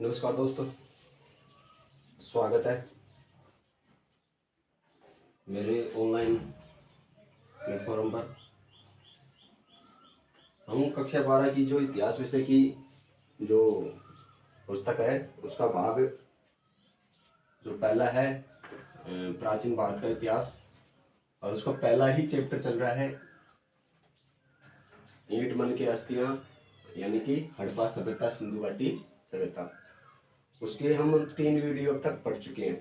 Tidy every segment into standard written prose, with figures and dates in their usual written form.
नमस्कार दोस्तों, स्वागत है मेरे ऑनलाइन प्लेटफॉर्म पर। हम कक्षा 12 की जो इतिहास विषय की जो पुस्तक है उसका भाग जो पहला है प्राचीन भारत का इतिहास, और उसका पहला ही चैप्टर चल रहा है ईंट मन की अस्थियां, यानी कि हड़प्पा सभ्यता, सिंधु घाटी सभ्यता। उसके हम 3 वीडियो अब तक पढ़ चुके हैं।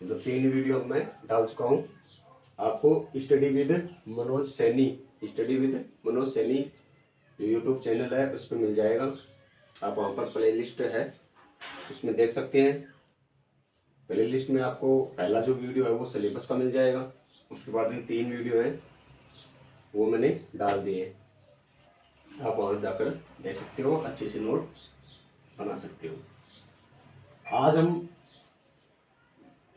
तो 3 वीडियो मैं डाल चुका हूँ। आपको study with Manoj Saini, study with Manoj Saini YouTube channel है, उस पर मिल जाएगा। आप वहाँ पर प्ले लिस्ट है, उसमें देख सकते हैं। प्ले लिस्ट में आपको पहला जो वीडियो है वो सिलेबस का मिल जाएगा। उसके बाद में 3 वीडियो हैं वो मैंने डाल दिए, आप वहाँ जाकर देख सकते हो, अच्छे से नोट्स बना सकते हो। आज हम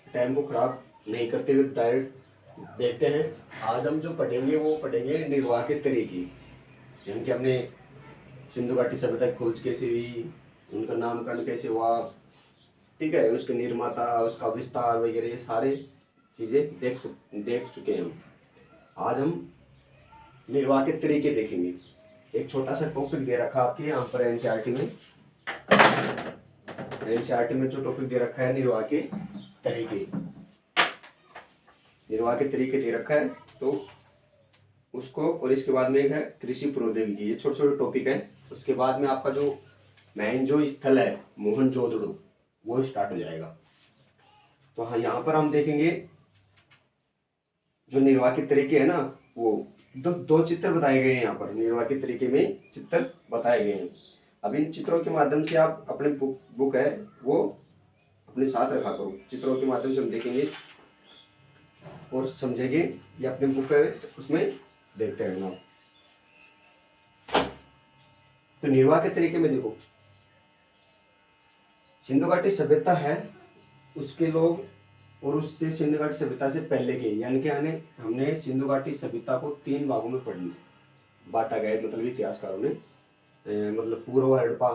टाइम को ख़राब नहीं करते हुए डायरेक्ट देखते हैं। आज हम जो पढ़ेंगे वो पढ़ेंगे निर्वाह के तरीके, यानी कि हमने सिंधु घाटी सभ्यता की खोज कैसे हुई, उनका नामकरण कैसे हुआ, ठीक है, उसके निर्माता, उसका विस्तार वगैरह, ये सारे चीज़ें देख चुके हैं हम। आज हम निर्वाह के तरीके देखेंगे। एक छोटा सा टॉपिक दे रखा आपके यहाँ पर एनसीईआरटी में। एनसीईआरटी में जो टॉपिक दे रखा है निर्वाह के तरीके, निर्वाह के तरीके दे रखा है, तो उसको, और इसके बाद में एक है कृषि प्रौद्योगिकी, ये छोटे छोटे टॉपिक है। उसके बाद में आपका जो मेन जो स्थल है मोहनजोदड़ो, वो स्टार्ट हो जाएगा। तो हाँ, यहाँ पर हम देखेंगे जो निर्वाह के तरीके है ना, वो दो चित्र बताए गए हैं। यहाँ पर निर्वाह के तरीके में चित्र बताए गए हैं। अब इन चित्रों के माध्यम से आप अपने बुक है वो अपने साथ रखा करो। चित्रों के माध्यम से हम देखेंगे और समझेंगे, ये अपने बुक है उसमें देखते रहना। तो निर्वाह के तरीके में देखो, सिंधु घाटी सभ्यता है, उसके लोग, और उससे सिंधु घाटी सभ्यता से पहले के, यानी कि हमने सिंधु घाटी सभ्यता को 3 भागों में बांटा गया, मतलब इतिहासकारों ने। मतलब पूर्व हड़प्पा,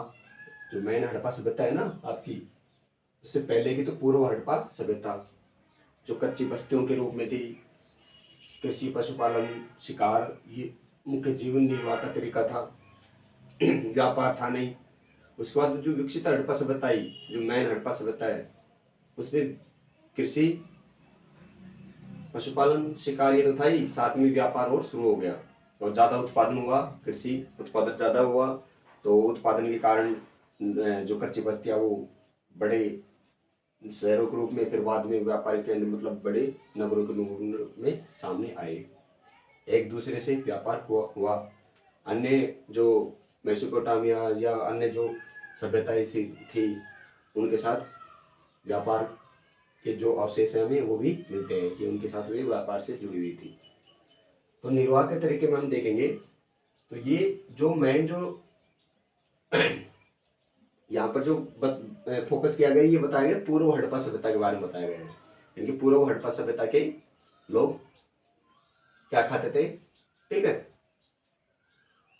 जो मेन हड़प्पा सभ्यता है ना आपकी, उससे पहले की तो पूर्व हड़प्पा सभ्यता जो कच्ची बस्तियों के रूप में थी। कृषि, पशुपालन, शिकार, ये मुख्य जीवन निर्वाह का तरीका था। व्यापार था नहीं। उसके बाद जो विकसित हड़प्पा सभ्यता आई, जो मेन हड़प्पा सभ्यता है, उसमें कृषि, पशुपालन, शिकार ये तो था ही, साथ में व्यापार और शुरू हो गया, और ज़्यादा उत्पादन हुआ, कृषि उत्पादन ज़्यादा हुआ, तो उत्पादन के कारण जो कच्ची बस्तियाँ वो बड़े शहरों के रूप में, फिर बाद में व्यापारिक केंद्र, मतलब बड़े नगरों के रूप में सामने आए। एक दूसरे से व्यापार हुआ। अन्य जो मेसोपोटामिया या अन्य जो सभ्यताएं थी, उनके साथ व्यापार के जो अवशेष हैं हमें वो भी मिलते हैं कि उनके साथ वे व्यापार से जुड़ी हुई थी। तो निर्वाह के तरीके में हम देखेंगे, तो ये जो मेन जो यहाँ पर जो फोकस किया गया, ये बताया गया पूर्व हड़प्पा सभ्यता के बारे में बताया गया है। क्योंकि पूर्व हड़प्पा सभ्यता के लोग क्या खाते थे, ठीक है।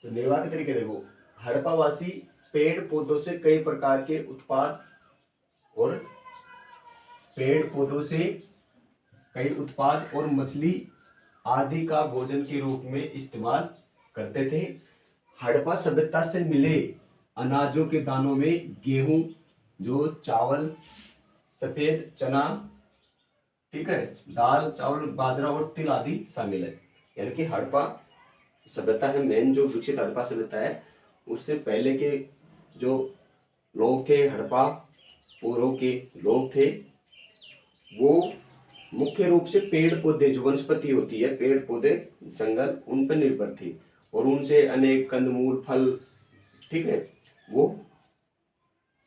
तो निर्वाह के तरीके देखो, हड़प्पावासी पेड़ पौधों से कई प्रकार के उत्पाद, और पेड़ पौधों से कई उत्पाद और मछली आदि का भोजन के रूप में इस्तेमाल करते थे। हड़प्पा सभ्यता से मिले अनाजों के दानों में गेहूं, जो चावल, सफेद चना, ठीक है, दाल, चावल, बाजरा और तिल आदि शामिल है। यानी कि हड़प्पा सभ्यता है, मेन जो विकसित हड़प्पा सभ्यता है, उससे पहले के जो लोग थे, हड़प्पा पूर्व के लोग थे, वो मुख्य रूप से पेड़ पौधे, जो वनस्पति होती है, पेड़ पौधे, जंगल, उन पर निर्भर थी, और उनसे अनेक कंदमूल, फल, ठीक है, वो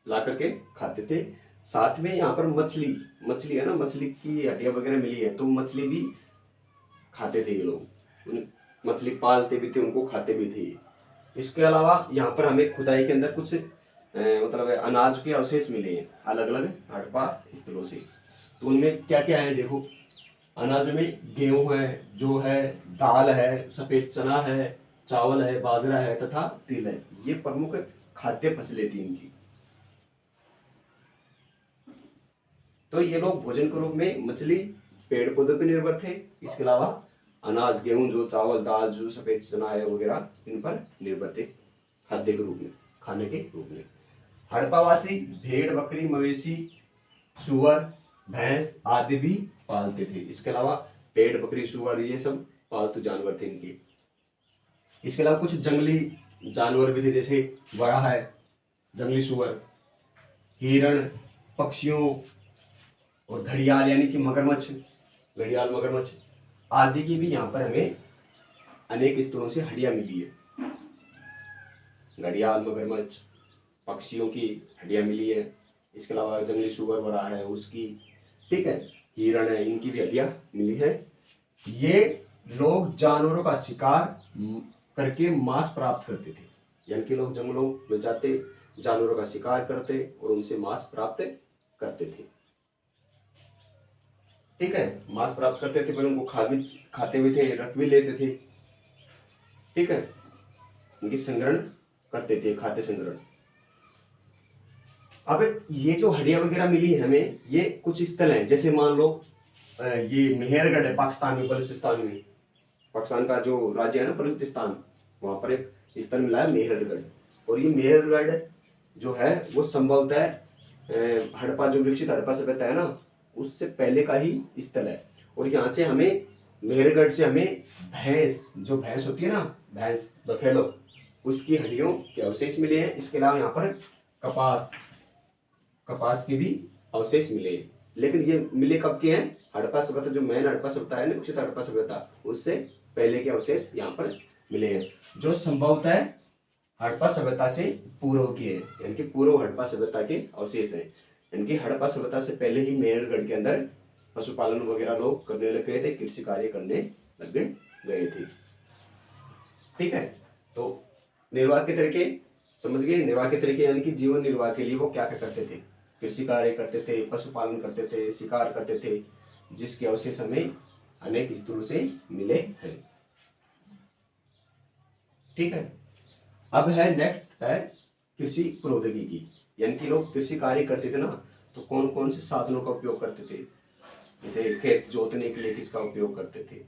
ला करके खाते थे। साथ में यहाँ पर मछली है ना, मछली की हड्डियां वगैरह मिली है, तो मछली भी खाते थे ये लोग। मछली पालते भी थे, उनको खाते भी थे। इसके अलावा यहाँ पर हमें खुदाई के अंदर कुछ मतलब अनाज के अवशेष मिले हैं अलग अलग हड़प्पा स्थलों से। तो उनमें क्या क्या है देखो, अनाजों में गेहूं है, जौ है, दाल है, सफेद चना है, चावल है, बाजरा है तथा तिल है। ये प्रमुख खाद्य फसलें थी इनकी। तो ये लोग भोजन के रूप में मछली, पेड़ पौधों पर निर्भर थे। इसके अलावा अनाज, गेहूं, जो चावल, दाल, जो सफेद चना है वगैरह, इन पर निर्भर थे खाद्य के रूप में, खाने के रूप में। हड़प्पावासी भेड़, बकरी, मवेशी, सुअर, भैंस आदि भी पालते थे। इसके अलावा भेड़, बकरी, सुअर ये सब पालतू जानवर थे इनके। इसके अलावा कुछ जंगली जानवर भी थे, जैसे वराह है, जंगली सुअर, हिरण, पक्षियों और घड़ियाल यानी कि मगरमच्छ, घड़ियाल मगरमच्छ आदि की भी यहाँ पर हमें अनेक स्तरों से हड्डियां मिली है। घड़ियाल, मगरमच्छ, पक्षियों की हड्डियां मिली है। इसके अलावा जंगली सुअर वराह है उसकी, ठीक है, हिरण है, इनकी भी हड्डियां मिली है। ये लोग जानवरों का शिकार करके मांस प्राप्त करते थे, यानी कि लोग जंगलों में जाते, जानवरों का शिकार करते और उनसे मांस प्राप्त करते थे। ठीक है, मांस प्राप्त करते थे, पर उनको खाते भी थे, रख भी लेते थे। ठीक है, उनकी संग्रहण करते थे, खाद्य संग्रहण। अब ये जो हड्डियां वगैरह मिली है हमें, ये कुछ स्थल हैं, जैसे मान लो ये मेहरगढ़ है पाकिस्तान में, बलूचिस्तान में, पाकिस्तान का जो राज्य है ना बलूचिस्तान, वहां पर एक स्थल मिला है मेहरगढ़। और ये मेहरगढ़ जो है वो संभवतः हड़प्पा, जो विकसित हड़प्पा सभ्यता है ना, उससे पहले का ही स्थल है। और यहाँ से हमें, मेहरगढ़ से हमें भैंस, जो भैंस होती है ना, भैंस बफेलो, उसकी हड्डियों के अवशेष मिले हैं। इसके अलावा यहाँ पर कपास के भी अवशेष मिले हैं। लेकिन ये मिले कब के हैं? हड़प्पा सभ्यता, जो मेन हड़प्पा सभ्यता है ना, विकसित हड़प्पा सभ्यता, उससे पहले के अवशेष यहाँ पर मिले हैं, जो संभवतः हड़प्पा सभ्यता से पूर्व के हैं, यानी कि पूर्व हड़प्पा सभ्यता के अवशेष हैं। इनकी हड़प्पा सभ्यता से पहले ही मेहरगढ़ के अंदर पशुपालन वगैरह लोग करने लग गए थे, कृषि कार्य करने लग गए थे। ठीक है, तो निर्वाह के तरीके समझ गए। निर्वाह के तरीके यानी कि जीवन निर्वाह के लिए वो क्या क्या करते थे? कृषि कार्य करते थे, पशुपालन करते थे, शिकार करते थे, जिसके अवशेष हमें अनेक स्थलों से मिले हैं। ठीक है, अब है नेक्स्ट है कृषि प्रौद्योगिकी, यानी कि लोग कृषि कार्य करते थे ना, तो कौन कौन से साधनों का उपयोग करते थे? जैसे खेत जोतने के लिए किसका उपयोग करते थे?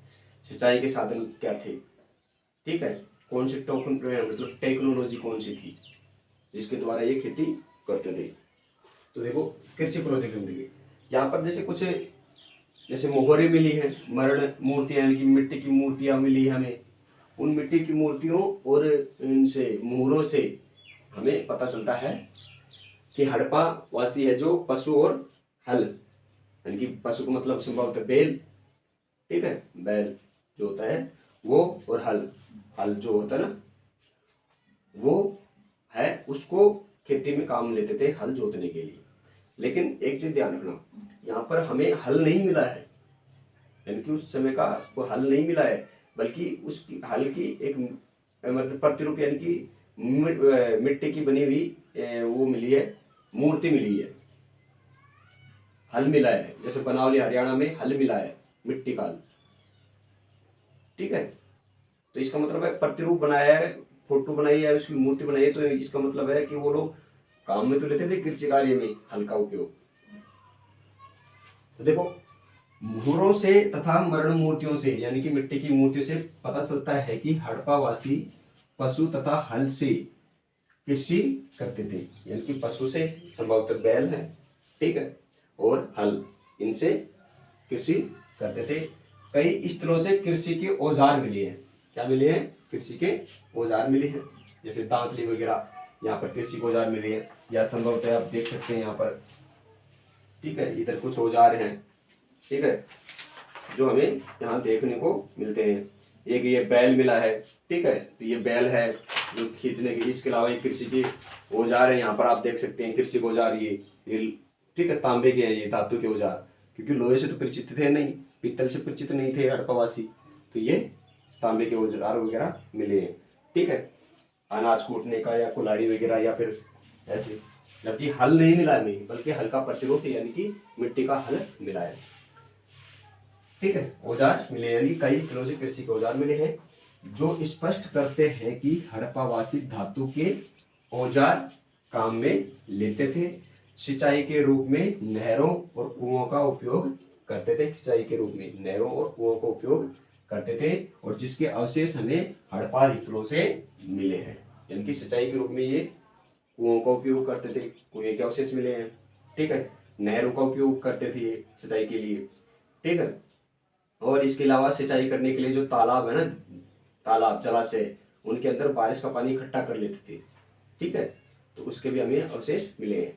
सिंचाई के साधन क्या थे? ठीक है, कौन सी मतलब टेक्नोलॉजी कौन सी थी जिसके द्वारा ये खेती करते थे? तो देखो कृषि प्रौद्योगिकी, यहाँ पर जैसे कुछ जैसे मोहरें मिली है, मरण मूर्तियां यानी कि मिट्टी की मूर्तियां मिली हमें। उन मिट्टी की मूर्तियों और इनसे मोहरों से हमें पता चलता है कि हड़प्पा वासी है जो पशु और हल, यानी कि पशु को मतलब संभवतः बैल, ठीक है, बैल जो होता है वो, और हल जो होता है ना वो है, उसको खेती में काम लेते थे हल जोतने के लिए। लेकिन एक चीज ध्यान रखना, यहाँ पर हमें हल नहीं मिला है, यानी कि उस समय का वो हल नहीं मिला है, बल्कि उसकी हल की एक मतलब प्रतिरूप, यानी कि मिट्टी की बनी हुई वो मिली है, मूर्ति मिली है, हल मिला है। जैसे बनावली हरियाणा में हल मिला है, मिट्टी का हल। ठीक है, तो इसका मतलब है प्रतिरूप बनाया है, फोटो बनाई है, उसकी मूर्ति बनाई है, तो इसका मतलब है कि वो लोग काम में तो लेते थे कृषि कार्य में हल का उपयोग। तो देखो मुहरों से तथा मरण मूर्तियों से, यानी कि मिट्टी की मूर्तियों से पता चलता है कि हड़प्पावासी पशु तथा हल से कृषि करते थे, यानी कि पशु से संभवतः बैल है, ठीक है, और हल, इनसे कृषि करते थे। कई स्थलों से कृषि के औजार मिले हैं। क्या मिले हैं? कृषि के औजार मिले हैं, जैसे दांतली वगैरह, यहाँ पर कृषि के औजार मिले हैं, या संभवतः आप देख सकते हैं यहाँ पर, ठीक है, इधर कुछ औजार हैं, ठीक है, जो हमें यहाँ देखने को मिलते हैं। एक ये बैल मिला है, ठीक है, तो ये बैल है जो खींचने के। इसके अलावा ये कृषि के औजार है, यहाँ पर आप देख सकते हैं कृषि के औजार, ये ठीक है, तांबे के हैं, ये धातु के औजार, क्योंकि लोहे से तो परिचित थे नहीं, पीतल से परिचित नहीं थे हड़प्पावासी, तो ये तांबे के औजार वगैरह मिले हैं। ठीक है, अनाज कूटने का या कुल्हाड़ी वगैरह, या फिर ऐसे, जबकि हल नहीं मिला हमें, बल्कि हल का प्रतिरूप यानी कि मिट्टी का हल मिला है। ठीक है, औजार मिले, यानी कई स्थलों से कृषि के औजार मिले हैं जो स्पष्ट करते हैं कि हड़प्पावासी धातु के औजार काम में लेते थे। सिंचाई के रूप में नहरों और कुओं का उपयोग करते थे। सिंचाई के रूप में नहरों और कुओं का उपयोग करते थे, और जिसके अवशेष हमें हड़प्पा स्थलों से मिले हैं। यानी कि सिंचाई के रूप में ये कुओं का उपयोग करते थे, कुएं के अवशेष मिले हैं। ठीक है, नहरों का उपयोग करते थे सिंचाई के लिए। ठीक है, और इसके अलावा सिंचाई करने के लिए जो तालाब है ना, तालाब जलाशय, उनके अंदर बारिश का पानी इकट्ठा कर लेते थे। ठीक है, तो उसके भी हमें अवशेष मिले हैं।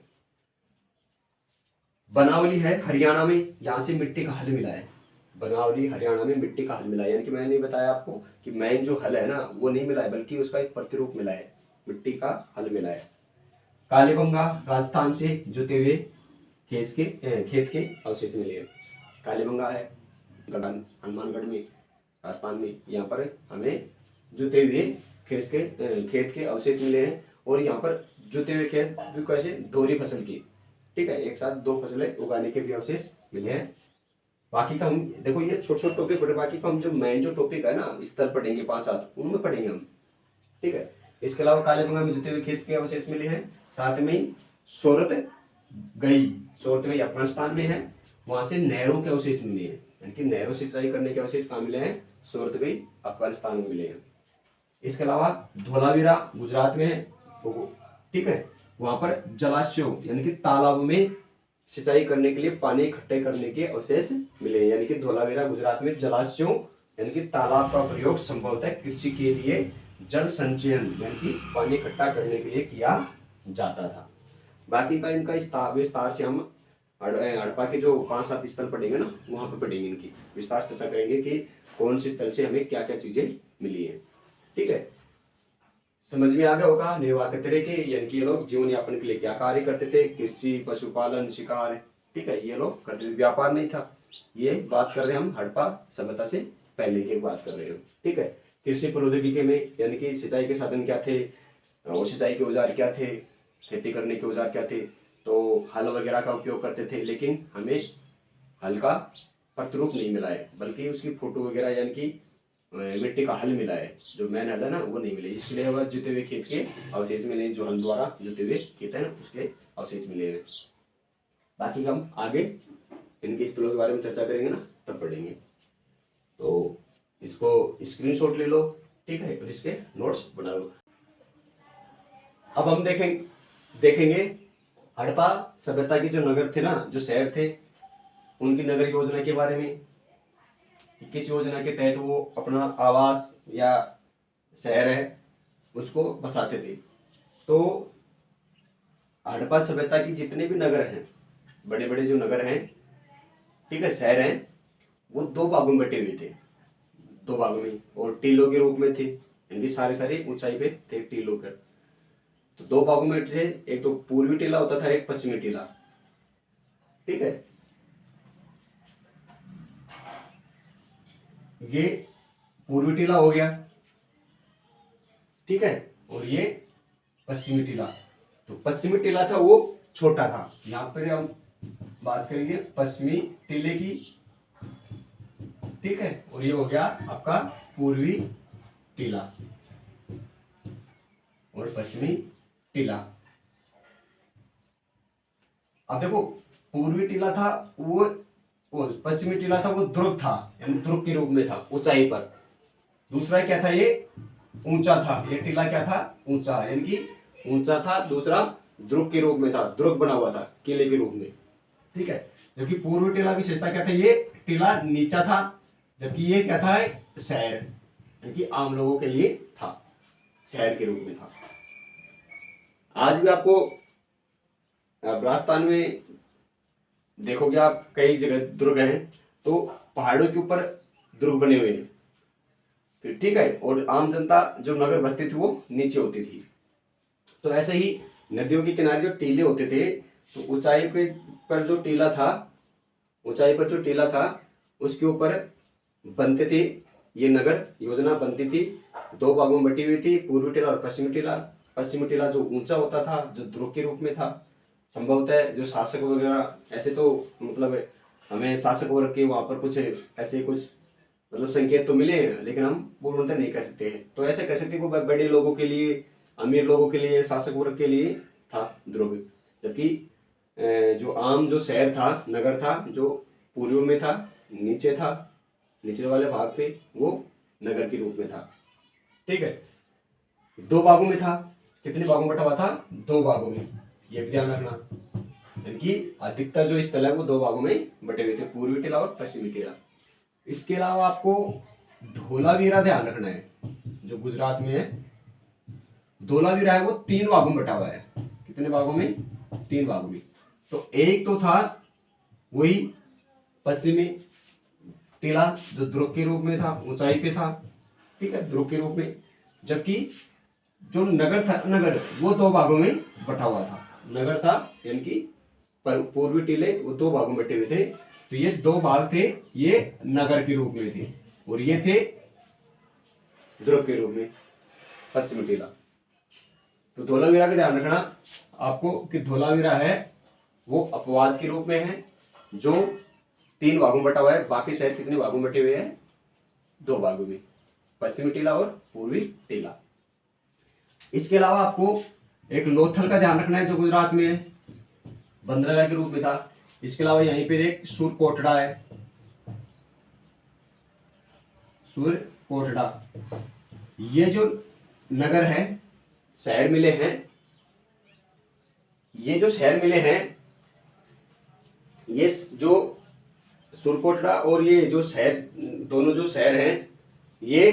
बनावली है हरियाणा में, यहाँ से मिट्टी का हल मिला है। बनावली हरियाणा में मिट्टी का हल मिला है, यानी कि मैंने बताया आपको कि मैन जो हल है ना वो नहीं मिला है, बल्कि उसका एक प्रतिरूप मिला है, मिट्टी का हल मिला है। कालीबंगा राजस्थान से जुते हुए खेत के अवशेष मिले हैं। कालीबंगा है हनुमानगढ़ में, राजस्थान में। यहाँ पर हमें जुते हुए खेत के अवशेष मिले हैं। और यहाँ पर जुते हुए खेत भी कैसे, दोहरी फसल की। ठीक है, एक साथ दो फसलें उगाने के भी अवशेष मिले हैं। बाकी का हम देखो, ये छोटे छोटे टॉपिक पढ़े, बाकी का हम जो मेन जो टॉपिक है ना स्तर पढ़ेंगे 5-7, उनमें पढ़ेंगे हम। ठीक है, इसके अलावा कालीबंगा में जुते हुए खेत के अवशेष मिले हैं। साथ में ही सोरत गई अफगानिस्तान में है, वहां से नहरों के अवशेष मिले हैं। यानी कि नहरों से सिंचाई करने के अवशेष कहाँ मिले हैं, सोरत गई अफगानिस्तान में मिले हैं। इसके अलावा धोलावीरा गुजरात में है। ठीक है, वहां पर जलाशयों यानी कि तालाब में सिंचाई करने के लिए पानी इकट्ठे करने के अवशेष मिले हैं। यानी कि धोलावीरा गुजरात में जलाशयों यानी कि तालाब का प्रयोग संभवतः कृषि के लिए जल संचयन यानी कि पानी इकट्ठा करने के लिए किया जाता था। बाकी का इनका विस्तार से हम हड़प्पा के जो 5-7 स्थल पढ़ेंगे ना, वहां पर पढ़ेंगे, इनकी विस्तार से चर्चा करेंगे कि कौन से स्थल से हमें क्या क्या चीजें मिली है। ठीक है, समझ में आ गया होगा निर्वाह के तरह के, यानी कि ये लोग जीवन यापन के लिए क्या कार्य करते थे, कृषि, पशुपालन, शिकार। ठीक है, ये लोग करते थे, व्यापार नहीं था। ये बात कर रहे हैं हम हड़प्पा सभ्यता से पहले की बात कर रहे हैं। ठीक है, कृषि प्रौद्योगिकी में यानी कि सिंचाई के साधन क्या थे, और सिंचाई के औजार क्या थे, खेती करने के औजार क्या थे, तो हल वगैरह का उपयोग करते थे। लेकिन हमें हल का प्रतिरूप नहीं मिला है, बल्कि उसकी फोटो वगैरह यानी कि मिट्टी का हल मिला है। जो मैन हल है ना वो नहीं मिले। इसके लिए वह जुते हुए खेत के अवशेष मिले, जो हल द्वारा जुते हुए खेत है ना उसके अवशेष मिले हैं। बाकी हम आगे इनके स्थलों के बारे में चर्चा करेंगे ना, तब पढ़ेंगे। तो इसको स्क्रीनशॉट ले लो। ठीक है, और इसके नोट्स बना लो। अब हम देखेंगे हड़प्पा सभ्यता की जो नगर थे ना, जो शहर थे, उनकी नगर योजना के बारे में, कि किस योजना के तहत वो अपना आवास या शहर है उसको बसाते थे। तो हड़प्पा सभ्यता की जितने भी नगर हैं, बड़े बड़े जो नगर हैं, ठीक है, शहर हैं, वो 2 भागों में बटे हुए थे। 2 भागों में, और टीलों के रूप में थे। इनकी सारे ऊंचाई पे थे टीलों पर। तो 2 भागों में थे, एक तो पूर्वी टीला होता था, एक पश्चिमी टीला। ठीक है, ये पूर्वी टीला हो गया। ठीक है, और ये पश्चिमी टीला। तो पश्चिमी टीला था वो छोटा था। यहां पर हम बात करेंगे पश्चिमी टीले की। ठीक है, और ये हो गया आपका पूर्वी टीला और पश्चिमी टीला। अब देखो, पूर्वी टीला था वो पश्चिमी टीला था वो ध्रुव था, यानी ध्रुव के रूप में था ऊंचाई पर। दूसरा क्या था, ये ऊंचा था। ये टीला क्या था, ऊंचा, यानी कि ऊंचा था। दूसरा ध्रुव के रूप में था, ध्रुव बना हुआ था किले के रूप में। ठीक है, जबकि पूर्वी टीला की विशेषता क्या था, ये टीला नीचा था, जबकि ये क्या था, शहर, यानी कि आम लोगों के लिए था, शहर के रूप में था। आज भी आपको राजस्थान में देखोगे आप, कई जगह दुर्ग हैं, तो पहाड़ों के ऊपर दुर्ग बने हुए हैं। फिर ठीक है, और आम जनता जो नगर बसती थी वो नीचे होती थी। तो ऐसे ही नदियों के किनारे जो टीले होते थे, तो ऊंचाई पे पर जो टीला था, ऊंचाई पर जो टीला था उसके ऊपर बनते थे ये नगर योजना बनती थी। 2 भागों में बटी हुई थी, पूर्वी टीला और पश्चिमी टीला। पश्चिमी टीला जो ऊंचा होता था, जो ध्रुव के रूप में था। संभवतः जो शासक वगैरह, ऐसे तो मतलब हमें शासक वर्ग के वहां पर कुछ ऐसे कुछ मतलब संकेत तो मिले हैं, लेकिन हम पूर्णतः नहीं कह सकते हैं। तो ऐसे कह सकते हैं बड़े लोगों के लिए अमीर लोगों के लिए, शासक वर्ग के लिए था दुर्ग, जबकि जो आम जो शहर था, नगर था, जो पूर्व में था, नीचे था, निचले वाले भाग पे, वो नगर के रूप में था। ठीक है, दो भागों में था। कितने भागों में बटा हुआ था? दो भागों में, ये भी ध्यान रखना। यानी कि अधिकतर जो स्थल है वो दो भागों में बटे हुए थे, पूर्वी टीला और पश्चिमी टीला। इसके अलावा आपको धोलावीरा ध्यान रखना है, जो गुजरात में है। धोलावीरा है वो तीन भागों में बटा हुआ है। कितने भागों में? तीन भागों में। तो एक तो था वही पश्चिमी टीला, जो ध्रुव के रूप में था, ऊंचाई पे था। ठीक है, ध्रुव के रूप में। जबकि जो नगर था, नगर वो दो भागों में बटा हुआ था। नगर था यानी कि पूर्वी टीले वो दो भागों में बटे हुए थे। तो ये दो भाग थे, ये नगर के रूप में थे, और ये थे ध्रुव के रूप में, पश्चिमी टीला। तो धोलावीरा का ध्यान रखना आपको कि धोलावीरा है वो अपवाद के रूप में है, जो तीन भागों में बटा हुआ है। बाकी शहर कितने भागों में बटे हुए हैं? दो भागों में, पश्चिमी टीला और पूर्वी टीला। इसके अलावा आपको एक लोथल का ध्यान रखना है, जो गुजरात में है, बंदरगाह के रूप में था। इसके अलावा यहीं पर एक सूरकोटड़ा है, सूरकोटड़ा। ये जो नगर है, शहर मिले हैं, ये जो शहर मिले हैं, ये जो सूरकोटड़ा और ये जो शहर, दोनों जो शहर हैं, ये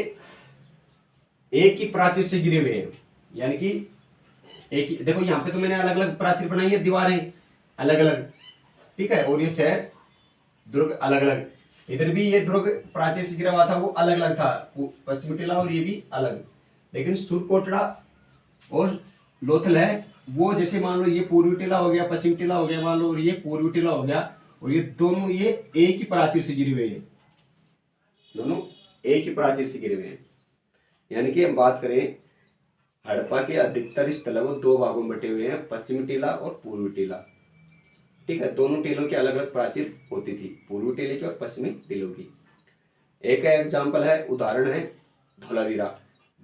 एक ही प्राचीर से गिरे हुए हैं। यानी कि एक ही, देखो यहाँ पे तो मैंने अलग अलग प्राचीर बनाई है, दीवारें अलग अलग। ठीक है, और ये शहर दुर्ग अलग अलग। इधर भी ये दुर्ग प्राचीर से गिरा हुआ था, वो अलग अलग था, पश्चिमी टीला और ये भी अलग। लेकिन सूरकोटड़ा और लोथल है वो, जैसे मान लो ये पूर्वी टीला हो गया, पश्चिमी टीला हो गया मान लो, और ये पूर्वी टीला हो गया, और ये दोनों ये एक ही प्राचीर से गिरे हुए हैं, दोनों एक ही प्राचीर से गिरे हुए हैं। यानी कि हम बात करें, हड़प्पा के अधिकतर स्थल वो दो भागों में बटे हुए हैं, पश्चिमी टीला और पूर्वी टीला। ठीक है, दोनों टीलों की अलग अलग प्राचीर होती थी, पूर्वी टीले की और पश्चिमी टीलों की। एक एग्जाम्पल है, उदाहरण है धोलावीरा।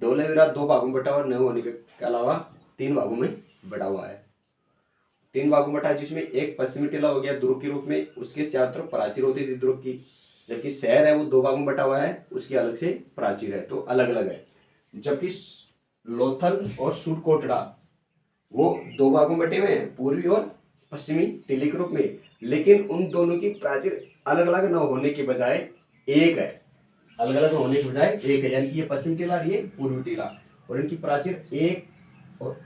धोलावीरा दो भागों में बटा हुआ न होने के अलावा तीन भागों में बटा हुआ है। तीन भागों में बटा है, जिसमें एक पश्चिमी टीला हो गया दुर्ग के रूप में, उसके चारों तरफ प्राचीर होती थी दुर्ग की। जबकि शहर है वो दो भागों में बटा हुआ है, उसकी अलग से प्राचीर है, तो अलग अलग है। जबकि लोथल और सूरकोटड़ा वो दो भागों में बटे हुए हैं, पूर्वी और पश्चिमी टीले के रूप में, लेकिन उन दोनों की प्राचीर अलग अलग न होने के बजाय एक है। अलग अलग होने के बजाय एक है, यानी कि ये पश्चिमी टीला और ये पूर्वी टीला, और इनकी प्राचीर एक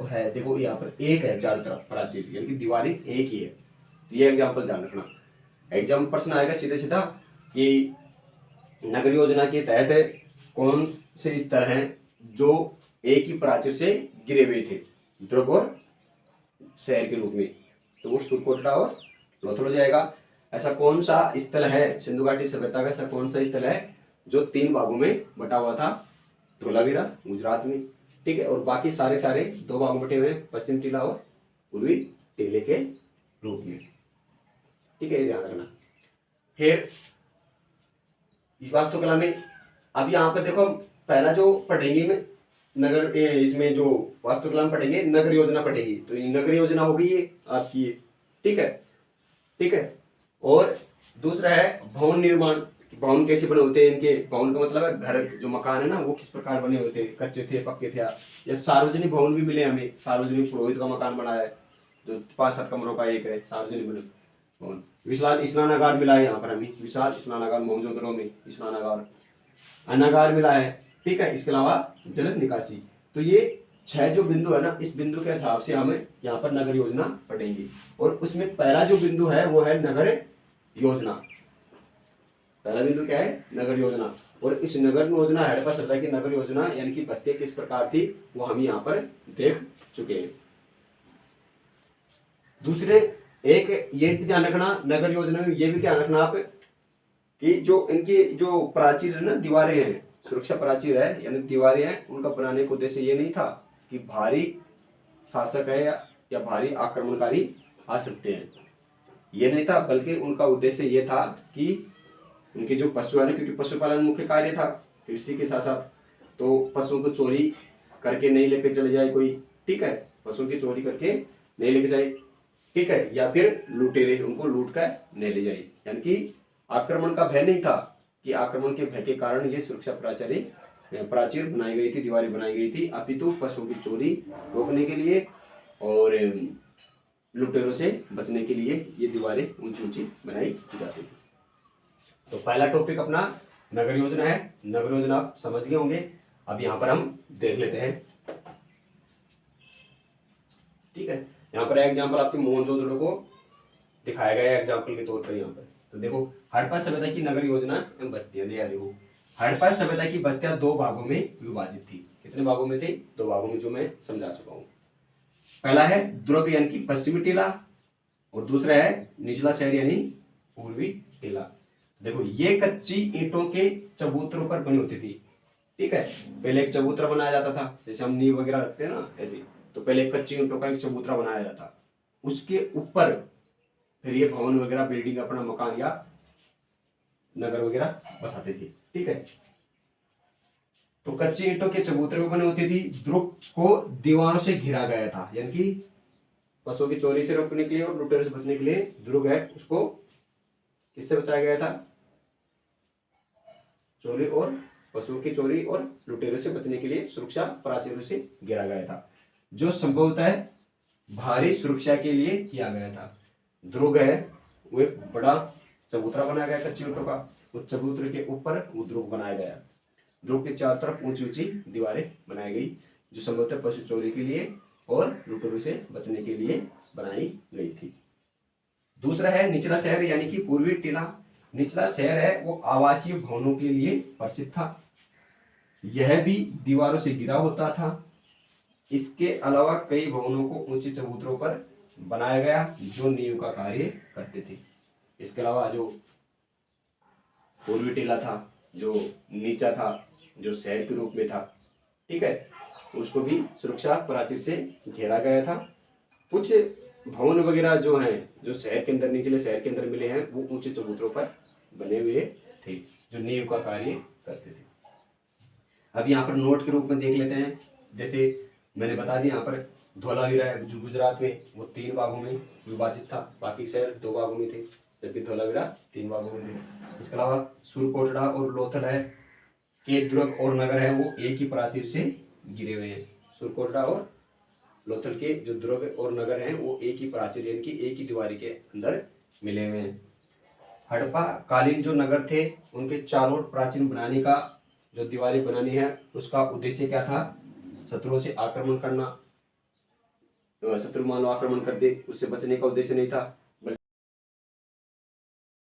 है। देखो यहाँ पर एक है चारों तरफ प्राचीर, यानी कि दीवारें एक ही है। तो ये एग्जाम्पल ध्यान रखना। एग्जाम प्रश्न आएगा सीधे सीधा कि नगर योजना के तहत कौन से स्थल हैं जो एक ही प्राचीर से गिरे हुए थे, दुर्ग और शहर के रूप में? तो वो सूरकोटड़ा और लोथल हो जाएगा। ऐसा कौन सा स्थल है सिंधु घाटी सभ्यता का, ऐसा कौन सा स्थल है जो तीन भागों में बटा हुआ था? धोलावीरा गुजरात में। ठीक है, और बाकी सारे सारे दो भागों में बटे हुए हैं, पश्चिम टीला और पूर्वी टीले के रूप में। ठीक है, ये ध्यान रखना। फिर वास्तुकला में अब यहाँ पर देखो, पहला जो पढ़ेंगे में नगर, इसमें जो वास्तुकला में पढ़ेंगे नगर योजना पढ़ेंगी, तो ये नगर योजना होगी ये आपकी। ठीक है, ठीक है। और दूसरा है भवन निर्माण, भवन कैसे बने होते हैं इनके। भवन का मतलब है घर, जो मकान है ना वो किस प्रकार बने होते हैं, कच्चे थे, पक्के थे, या सार्वजनिक भवन भी मिले हमें। सार्वजनिक पुरोहित का मकान बना है, जो 5-7 कमरों का एक है, सार्वजनिक भवन। विशाल स्नानागार मिला है यहाँ पर हमें, विशाल स्नानागार मोहनजोदड़ो में, स्नानागार, अन्नागार मिला है। ठीक है, इसके अलावा जल निकासी। तो ये 6 जो बिंदु है ना, इस बिंदु के हिसाब से हमें यहाँ पर नगर योजना पढ़ेंगे। और उसमें पहला जो बिंदु है वो है नगर योजना। पहला बिंदु क्या है? नगर योजना। और इस नगर योजना, हड़प्पा सभ्यता की नगर योजना यानी कि बस्तियां किस प्रकार थी वो हम यहाँ पर देख चुके हैं। दूसरे एक ये भी ध्यान रखना, नगर योजना में ये भी ध्यान रखना आप कि जो इनकी जो प्राचीर है ना, दीवारें हैं, सुरक्षा प्राचीर है यानी दीवारें हैं, उनका बनाने का उद्देश्य ये नहीं था कि भारी शासक है या भारी आक्रमणकारी आ सकते हैं, ये नहीं था। बल्कि उनका उद्देश्य ये था कि उनके जो पशु है ना, क्योंकि पशुपालन मुख्य कार्य था कृषि के साथ साथ, तो पशुओं को चोरी करके नहीं लेके चले जाए कोई, ठीक है, पशुओं की चोरी करके नहीं लेके जाए, ठीक है, या फिर लुटेरे उनको लूट कर नहीं ले जाए। यानी कि आक्रमण का भय नहीं था कि आक्रमण के भय के कारण ये सुरक्षा प्राचीर बनाई गई थी, दीवारें बनाई गई थी, अपितु पशुओं की चोरी रोकने के लिए और लुटेरों से बचने के लिए ये दीवारें ऊंची ऊंची बनाई जाती थी। तो पहला टॉपिक अपना नगर योजना है। नगर योजना आप समझ गए होंगे। अब यहाँ पर हम देख लेते हैं, ठीक है। यहाँ पर एग्जाम्पल आपके मोहनजोदड़ो को दिखाया गया है एग्जाम्पल के तौर पर। यहाँ पर तो देखो, हड़प्पा सभ्यता की नगर योजना एवं बस्तियां दिया। देखो, हड़प्पा सभ्यता की बस्तियां 2 भागों में विभाजित थी। कितने भागों में थे? 2 भागों में, जो मैं समझा चुका हूँ। पहला है दुर्ग यानी कि पश्चिमी टीला, और दूसरा है निचला शहर यानी पूर्वी टीला। देखो, ये कच्ची ईंटों के चबूतरों पर बनी होती थी, ठीक है। पहले एक चबूतरा बनाया जाता था, जैसे हम नींव वगैरह रखते हैं ना, ऐसे। तो पहले कच्ची ईंटों का एक चबूतरा बनाया जाता, उसके ऊपर फिर ये भवन वगैरह, बिल्डिंग, अपना मकान या नगर वगैरह बसाते थे, ठीक है। तो कच्ची ईंटों के चबूतरे में बनी होती थी। दुर्ग को दीवारों से घिरा गया था, यानी कि पशुओं की चोरी से रोकने के लिए और लुटेरों से बचने के लिए दुर्ग है उसको किससे बचाया गया था? चोरी और पशुओं की चोरी और लुटेरों से बचने के लिए सुरक्षा प्राचीरों से घेरा गया था, जो संभवतः भारी सुरक्षा के लिए किया गया था। दुर्ग है वो एक बड़ा चबूतरा बनाया गया कच्ची ईंटों का, उस चबूतरे के ऊपर वो दुर्ग बनाया गया। दुर्ग के चारों तरफ ऊंची ऊंची दीवारें बनाई गई, जो संभवतः पशु चोरी के लिए और लुटेरों से बचने के लिए बनाई गई थी। दूसरा है निचला शहर यानी कि पूर्वी टीला। निचला शहर है वो आवासीय भवनों के लिए प्रसिद्ध था। यह भी दीवारों से घिरा होता था। इसके अलावा कई भवनों को ऊंचे चबूतरों पर बनाया गया, जो नींव का कार्य करते थे। इसके अलावा जो पूर्वी टीला था, जो नीचा था, जो शहर के रूप में था, ठीक है, उसको भी सुरक्षा प्राचीर से घेरा गया था। कुछ भवन वगैरह जो हैं, जो शहर के अंदर, निचले शहर के अंदर मिले हैं, वो ऊंचे चबूतरों पर बने हुए थे, जो नींव का कार्य करते थे। अब यहाँ पर नोट के रूप में देख लेते हैं। जैसे मैंने बता दिया, यहाँ पर धोलावीरा है जो गुजरात में, वो 3 भागों में विभाजित था, बाकी शहर 2 भागों में थे, जबकि धोलावीरा 3 भागों में थे। इसके अलावा सुरकोटड़ा और लोथल है के दुर्ग और नगर है वो एक ही प्राचीर से घिरे हुए हैं। सुरकोटड़ा और लोथल के जो दुर्ग और नगर हैं वो एक ही प्राचीर यानी कि एक ही दीवारी के अंदर मिले हुए हैं। हड़प्पा कालीन जो नगर थे उनके चारों ओर प्राचीन बनाने का, जो दीवारें बनानी है, उसका उद्देश्य क्या था? शत्रुओं से आक्रमण करना। शत्रु मान लो आक्रमण कर दे, उससे बचने का उद्देश्य नहीं था।